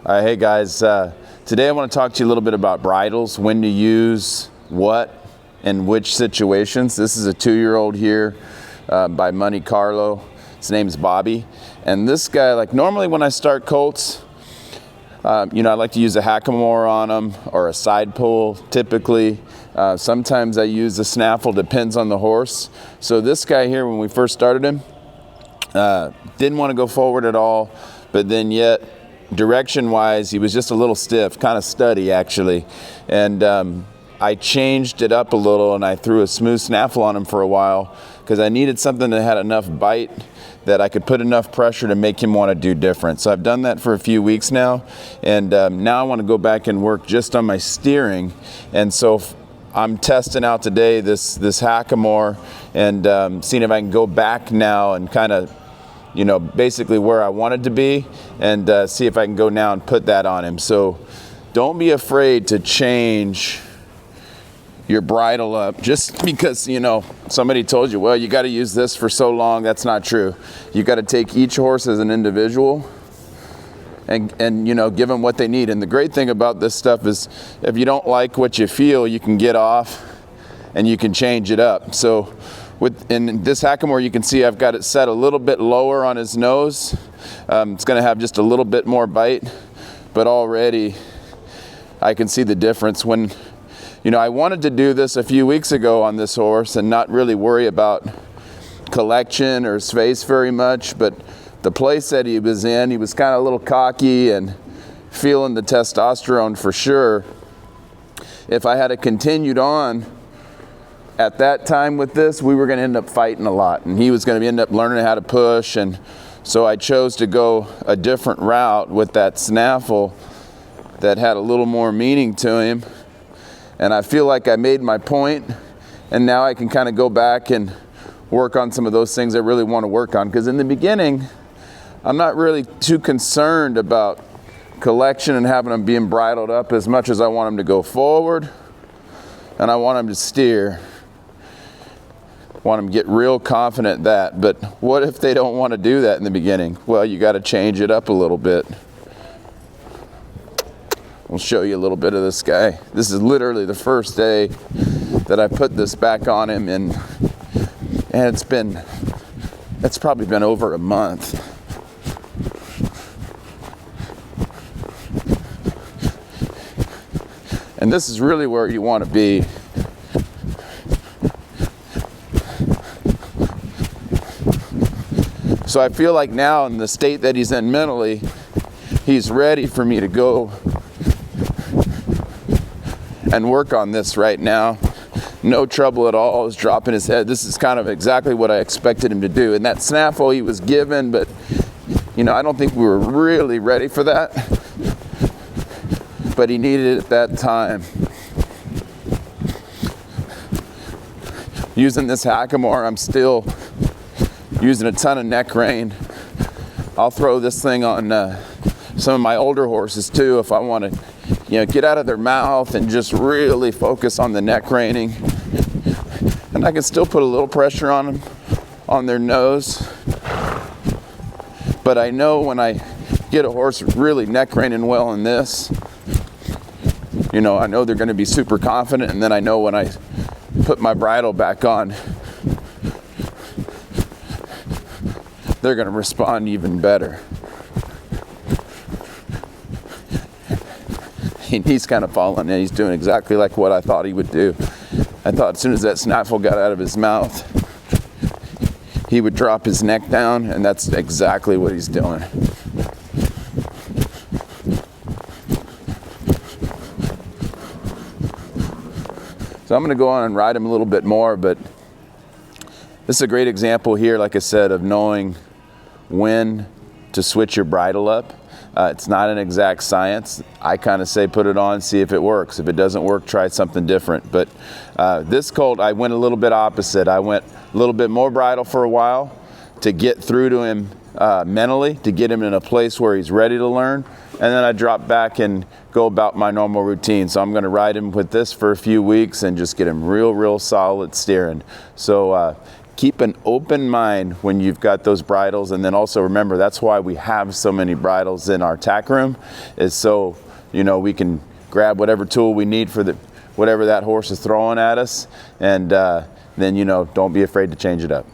Hey guys, today I want to talk to you a little bit about bridles, when to use what and which situations. This is a 2-year-old here by Monte Carlo. His name's Bobby. And this guy, like normally when I start colts, I like to use a Hackamore on them or a side pull typically. Sometimes I use a snaffle, depends on the horse. So this guy here, when we first started him, didn't want to go forward at all, but then yet direction wise he was just a little stiff, kind of studdy actually, and I changed it up a little and I threw a smooth snaffle on him for a while because I needed something that had enough bite that I could put enough pressure to make him want to do different. So I've done that for a few weeks now, and now I want to go back and work just on my steering. And so I'm testing out today this Hackamore and seeing if I can go back now and kind of basically where I wanted to be, and see if I can go now and put that on him. So don't be afraid to change your bridle up just because somebody told you, well, you got to use this for so long. That's not true. You got to take each horse as an individual and give them what they need. And the great thing about this stuff is if you don't like what you feel, you can get off and you can change it up. So in this Hackamore, you can see I've got it set a little bit lower on his nose. It's going to have just a little bit more bite, but already I can see the difference. When I wanted to do this a few weeks ago on this horse and not really worry about collection or his face very much, but the place that he was in, he was kind of a little cocky and feeling the testosterone for sure. If I had continued on at that time with this, we were going to end up fighting a lot, and he was going to end up learning how to push. And so I chose to go a different route with that snaffle that had a little more meaning to him. And I feel like I made my point, and now I can kind of go back and work on some of those things I really want to work on. Because in the beginning, I'm not really too concerned about collection and having them being bridled up as much as I want them to go forward, and I want them to steer. Want them to get real confident that. But what if they don't want to do that in the beginning? Well, you got to change it up a little bit. We'll show you a little bit of this guy. This is literally the first day that I put this back on him, and it's probably been over a month. And this is really where you want to be. So I feel like now in the state that he's in mentally, he's ready for me to go and work on this right now. No trouble at all. He's dropping his head. This is kind of exactly what I expected him to do. And that snaffle he was given, but I don't think we were really ready for that. But he needed it at that time. Using this Hackamore, I'm still using a ton of neck rein. I'll throw this thing on some of my older horses too if I want to get out of their mouth and just really focus on the neck reining. And I can still put a little pressure on them on their nose. But I know when I get a horse really neck reining well in this, I know they're going to be super confident, and then I know when I put my bridle back on, they're going to respond even better. He's kind of falling in. He's doing exactly like what I thought he would do. I thought as soon as that snaffle got out of his mouth, he would drop his neck down, and that's exactly what he's doing. So I'm going to go on and ride him a little bit more, but this is a great example here, like I said, of knowing when to switch your bridle up. It's not an exact science. I kind of say put it on, see if it works. If it doesn't work, try something different. But this colt, I went a little bit opposite. I went a little bit more bridle for a while to get through to him mentally, to get him in a place where he's ready to learn. And then I drop back and go about my normal routine. So I'm going to ride him with this for a few weeks and just get him real solid steering. So keep an open mind when you've got those bridles. And then also remember, that's why we have so many bridles in our tack room, is so, you know, we can grab whatever tool we need for whatever that horse is throwing at us. And then, you know, don't be afraid to change it up.